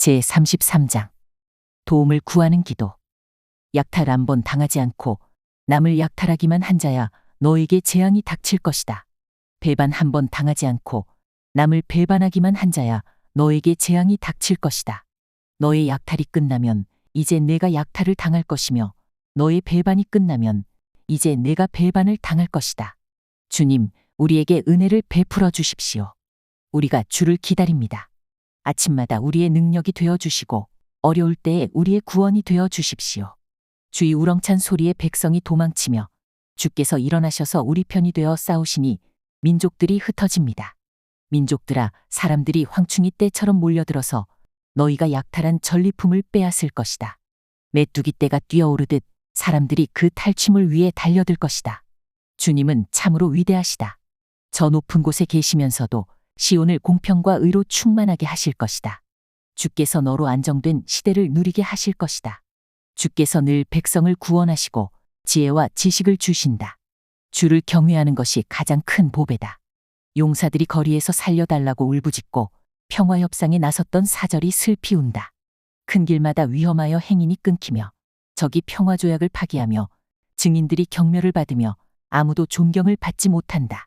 제33장 도움을 구하는 기도. 약탈 한 번 당하지 않고 남을 약탈하기만 한 자야 너에게 재앙이 닥칠 것이다. 배반 한 번 당하지 않고 남을 배반하기만 한 자야 너에게 재앙이 닥칠 것이다. 너의 약탈이 끝나면 이제 내가 약탈을 당할 것이며 너의 배반이 끝나면 이제 내가 배반을 당할 것이다. 주님, 우리에게 은혜를 베풀어 주십시오. 우리가 주를 기다립니다. 아침마다 우리의 능력이 되어 주시고 어려울 때에 우리의 구원이 되어 주십시오. 주의 우렁찬 소리에 백성이 도망치며 주께서 일어나셔서 우리 편이 되어 싸우시니 민족들이 흩어집니다. 민족들아, 사람들이 황충이 떼처럼 몰려들어서 너희가 약탈한 전리품을 빼앗을 것이다. 메뚜기 떼가 뛰어오르듯 사람들이 그 탈취물 위에 달려들 것이다. 주님은 참으로 위대하시다. 저 높은 곳에 계시면서도 시온을 공평과 의로 충만하게 하실 것이다. 주께서 너로 안정된 시대를 누리게 하실 것이다. 주께서 늘 백성을 구원하시고 지혜와 지식을 주신다. 주를 경외하는 것이 가장 큰 보배다. 용사들이 거리에서 살려달라고 울부짖고 평화 협상에 나섰던 사절이 슬피 운다. 큰 길마다 위험하여 행인이 끊기며 적이 평화 조약을 파기하며 증인들이 경멸을 받으며 아무도 존경을 받지 못한다.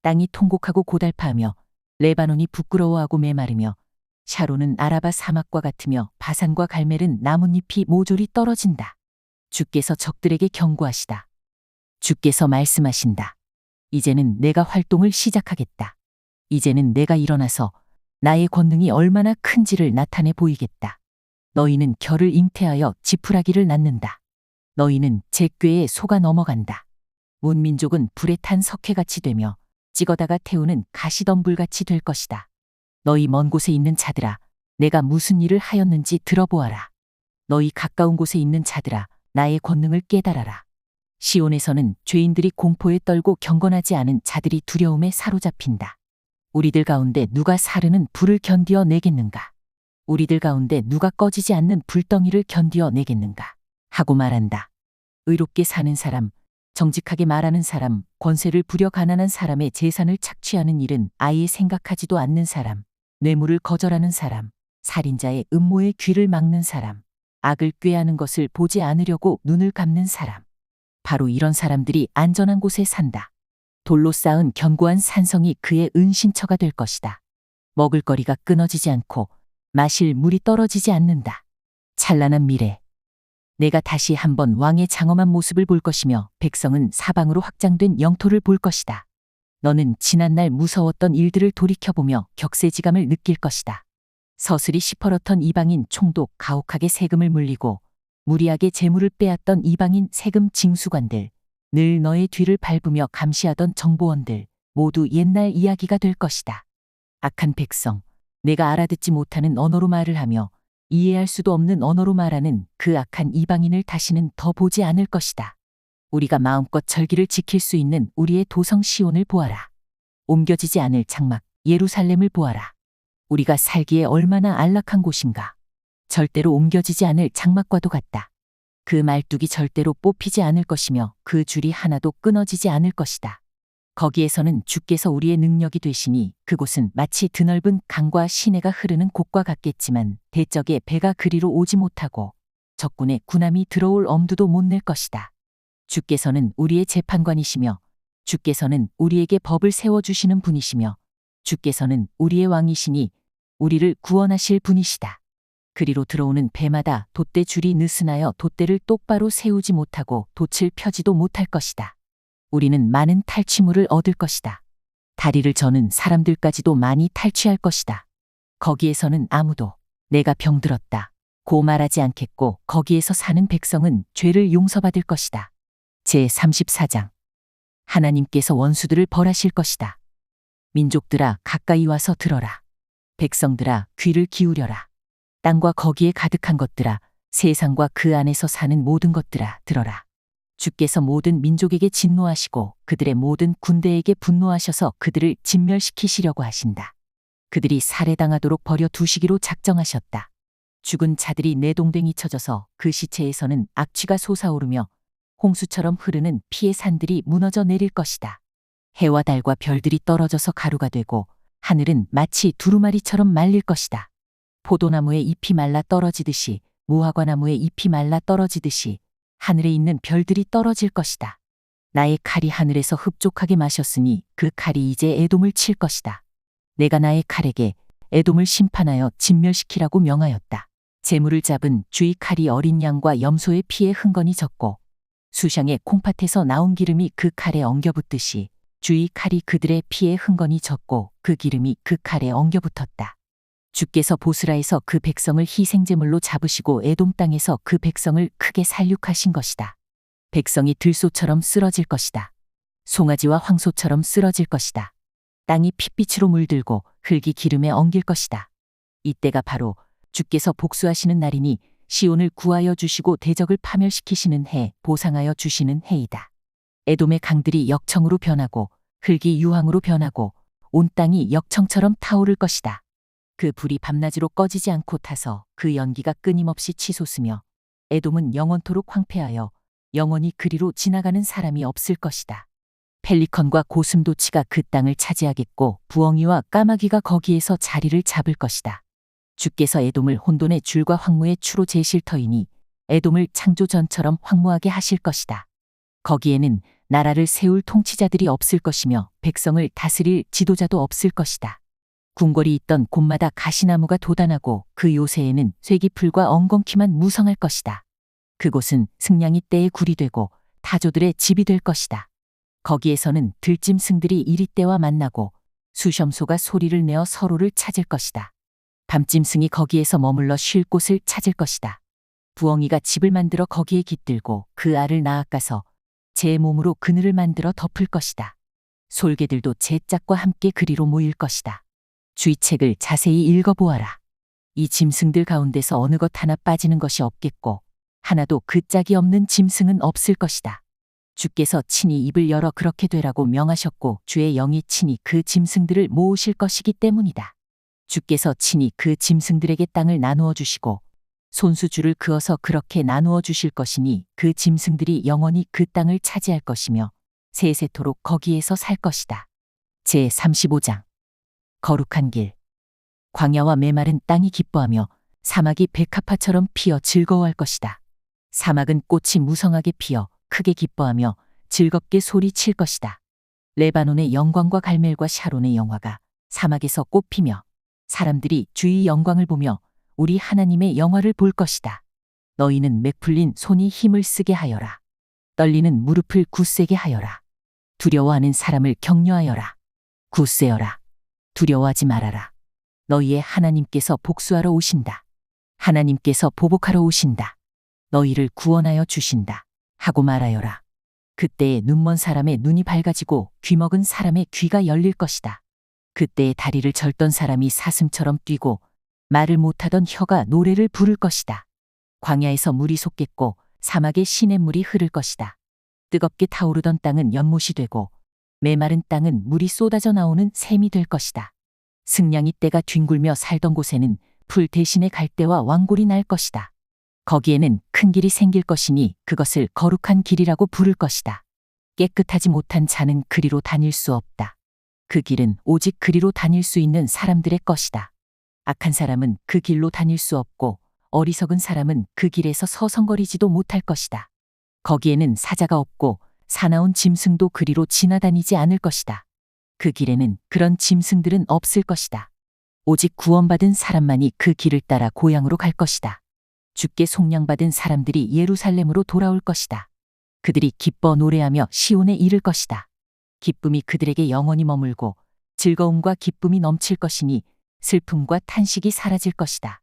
땅이 통곡하고 고달파하며 레바논이 부끄러워하고 메마르며 샤론은 아라바 사막과 같으며 바산과 갈멜은 나뭇잎이 모조리 떨어진다. 주께서 적들에게 경고하시다. 주께서 말씀하신다. 이제는 내가 활동을 시작하겠다. 이제는 내가 일어나서 나의 권능이 얼마나 큰지를 나타내 보이겠다. 너희는 결을 잉태하여 지푸라기를 낳는다. 너희는 제 꾀에 속아 넘어간다. 문민족은 불에 탄 석회같이 되며 찍어다가 태우는 가시덤불같이 될 것이다. 너희 먼 곳에 있는 자들아, 내가 무슨 일을 하였는지 들어보아라. 너희 가까운 곳에 있는 자들아, 나의 권능을 깨달아라. 시온에서는 죄인들이 공포에 떨고 경건하지 않은 자들이 두려움에 사로잡힌다. 우리들 가운데 누가 사르는 불을 견디어 내겠는가? 우리들 가운데 누가 꺼지지 않는 불덩이를 견디어 내겠는가? 하고 말한다. 의롭게 사는 사람, 정직하게 말하는 사람, 권세를 부려 가난한 사람의 재산을 착취하는 일은 아예 생각하지도 않는 사람, 뇌물을 거절하는 사람, 살인자의 음모에 귀를 막는 사람, 악을 꾀하는 것을 보지 않으려고 눈을 감는 사람. 바로 이런 사람들이 안전한 곳에 산다. 돌로 쌓은 견고한 산성이 그의 은신처가 될 것이다. 먹을거리가 끊어지지 않고 마실 물이 떨어지지 않는다. 찬란한 미래. 내가 다시 한번 왕의 장엄한 모습을 볼 것이며 백성은 사방으로 확장된 영토를 볼 것이다. 너는 지난날 무서웠던 일들을 돌이켜보며 격세지감을 느낄 것이다. 서슬이 시퍼렇던 이방인 총독 가혹하게 세금을 물리고 무리하게 재물을 빼앗던 이방인 세금 징수관들, 늘 너의 뒤를 밟으며 감시하던 정보원들, 모두 옛날 이야기가 될 것이다. 악한 백성, 내가 알아듣지 못하는 언어로 말을 하며 이해할 수도 없는 언어로 말하는 그 악한 이방인을 다시는 더 보지 않을 것이다. 우리가 마음껏 절기를 지킬 수 있는 우리의 도성 시온을 보아라. 옮겨지지 않을 장막 예루살렘을 보아라. 우리가 살기에 얼마나 안락한 곳인가. 절대로 옮겨지지 않을 장막과도 같다. 그 말뚝이 절대로 뽑히지 않을 것이며 그 줄이 하나도 끊어지지 않을 것이다. 거기에서는 주께서 우리의 능력이 되시니 그곳은 마치 드넓은 강과 시내가 흐르는 곳과 같겠지만 대적의 배가 그리로 오지 못하고 적군의 군함이 들어올 엄두도 못 낼 것이다. 주께서는 우리의 재판관이시며 주께서는 우리에게 법을 세워주시는 분이시며 주께서는 우리의 왕이시니 우리를 구원하실 분이시다. 그리로 들어오는 배마다 돛대 줄이 느슨하여 돛대를 똑바로 세우지 못하고 돛을 펴지도 못할 것이다. 우리는 많은 탈취물을 얻을 것이다. 다리를 저는 사람들까지도 많이 탈취할 것이다. 거기에서는 아무도 내가 병들었다 고 말하지 않겠고 거기에서 사는 백성은 죄를 용서받을 것이다. 제34장 하나님께서 원수들을 벌하실 것이다. 민족들아, 가까이 와서 들어라. 백성들아, 귀를 기울여라. 땅과 거기에 가득한 것들아, 세상과 그 안에서 사는 모든 것들아, 들어라. 주께서 모든 민족에게 진노하시고 그들의 모든 군대에게 분노하셔서 그들을 진멸시키시려고 하신다. 그들이 살해당하도록 버려두시기로 작정하셨다. 죽은 자들이 내동댕이 쳐져서 그 시체에서는 악취가 솟아오르며 홍수처럼 흐르는 피의 산들이 무너져 내릴 것이다. 해와 달과 별들이 떨어져서 가루가 되고 하늘은 마치 두루마리처럼 말릴 것이다. 포도나무의 잎이 말라 떨어지듯이, 무화과나무의 잎이 말라 떨어지듯이 하늘에 있는 별들이 떨어질 것이다. 나의 칼이 하늘에서 흡족하게 마셨으니 그 칼이 이제 에돔을 칠 것이다. 내가 나의 칼에게 에돔을 심판하여 진멸시키라고 명하였다. 재물을 잡은 주의 칼이 어린 양과 염소의 피에 흥건히 졌고 수샹의 콩팥에서 나온 기름이 그 칼에 엉겨붙듯이 주의 칼이 그들의 피에 흥건히 졌고 그 기름이 그 칼에 엉겨붙었다. 주께서 보스라에서 그 백성을 희생제물로 잡으시고 에돔 땅에서 그 백성을 크게 살육하신 것이다. 백성이 들소처럼 쓰러질 것이다. 송아지와 황소처럼 쓰러질 것이다. 땅이 핏빛으로 물들고 흙이 기름에 엉길 것이다. 이때가 바로 주께서 복수하시는 날이니 시온을 구하여 주시고 대적을 파멸시키시는 해, 보상하여 주시는 해이다. 에돔의 강들이 역청으로 변하고 흙이 유황으로 변하고 온 땅이 역청처럼 타오를 것이다. 그 불이 밤낮으로 꺼지지 않고 타서 그 연기가 끊임없이 치솟으며 에돔은 영원토록 황폐하여 영원히 그리로 지나가는 사람이 없을 것이다. 펠리컨과 고슴도치가 그 땅을 차지하겠고 부엉이와 까마귀가 거기에서 자리를 잡을 것이다. 주께서 에돔을 혼돈의 줄과 황무의 추로 재실 터이니 에돔을 창조 전처럼 황무하게 하실 것이다. 거기에는 나라를 세울 통치자들이 없을 것이며 백성을 다스릴 지도자도 없을 것이다. 궁궐이 있던 곳마다 가시나무가 돋아나고 그 요새에는 쇠기풀과 엉겅퀴만 무성할 것이다. 그곳은 승냥이 떼의 굴이 되고 타조들의 집이 될 것이다. 거기에서는 들짐승들이 이리떼와 만나고 수염소가 소리를 내어 서로를 찾을 것이다. 밤짐승이 거기에서 머물러 쉴 곳을 찾을 것이다. 부엉이가 집을 만들어 거기에 깃들고 그 알을 낳아가서 제 몸으로 그늘을 만들어 덮을 것이다. 솔개들도 제 짝과 함께 그리로 모일 것이다. 주의 책을 자세히 읽어보아라. 이 짐승들 가운데서 어느 것 하나 빠지는 것이 없겠고 하나도 그 짝이 없는 짐승은 없을 것이다. 주께서 친히 입을 열어 그렇게 되라고 명하셨고 주의 영이 친히 그 짐승들을 모으실 것이기 때문이다. 주께서 친히 그 짐승들에게 땅을 나누어 주시고 손수줄을 그어서 그렇게 나누어 주실 것이니 그 짐승들이 영원히 그 땅을 차지할 것이며 세세토록 거기에서 살 것이다. 제35장 거룩한 길. 광야와 메마른 땅이 기뻐하며 사막이 백합화처럼 피어 즐거워할 것이다. 사막은 꽃이 무성하게 피어 크게 기뻐하며 즐겁게 소리칠 것이다. 레바논의 영광과 갈멜과 샤론의 영화가 사막에서 꽃피며 사람들이 주의 영광을 보며 우리 하나님의 영화를 볼 것이다. 너희는 맥풀린 손이 힘을 쓰게 하여라. 떨리는 무릎을 굳세게 하여라. 두려워하는 사람을 격려하여라. 굳세어라. 두려워하지 말아라. 너희의 하나님께서 복수하러 오신다. 하나님께서 보복하러 오신다. 너희를 구원하여 주신다. 하고 말하여라. 그때에 눈먼 사람의 눈이 밝아지고 귀먹은 사람의 귀가 열릴 것이다. 그때에 다리를 절던 사람이 사슴처럼 뛰고 말을 못하던 혀가 노래를 부를 것이다. 광야에서 물이 솟겠고 사막에 시냇물이 흐를 것이다. 뜨겁게 타오르던 땅은 연못이 되고 메마른 땅은 물이 쏟아져 나오는 샘이 될 것이다. 승냥이 떼가 뒹굴며 살던 곳에는 풀 대신에 갈대와 왕골이 날 것이다. 거기에는 큰 길이 생길 것이니 그것을 거룩한 길이라고 부를 것이다. 깨끗하지 못한 자는 그리로 다닐 수 없다. 그 길은 오직 그리로 다닐 수 있는 사람들의 것이다. 악한 사람은 그 길로 다닐 수 없고 어리석은 사람은 그 길에서 서성거리지도 못할 것이다. 거기에는 사자가 없고 사나운 짐승도 그리로 지나다니지 않을 것이다. 그 길에는 그런 짐승들은 없을 것이다. 오직 구원받은 사람만이 그 길을 따라 고향으로 갈 것이다. 주께 속량받은 사람들이 예루살렘으로 돌아올 것이다. 그들이 기뻐 노래하며 시온에 이를 것이다. 기쁨이 그들에게 영원히 머물고 즐거움과 기쁨이 넘칠 것이니 슬픔과 탄식이 사라질 것이다.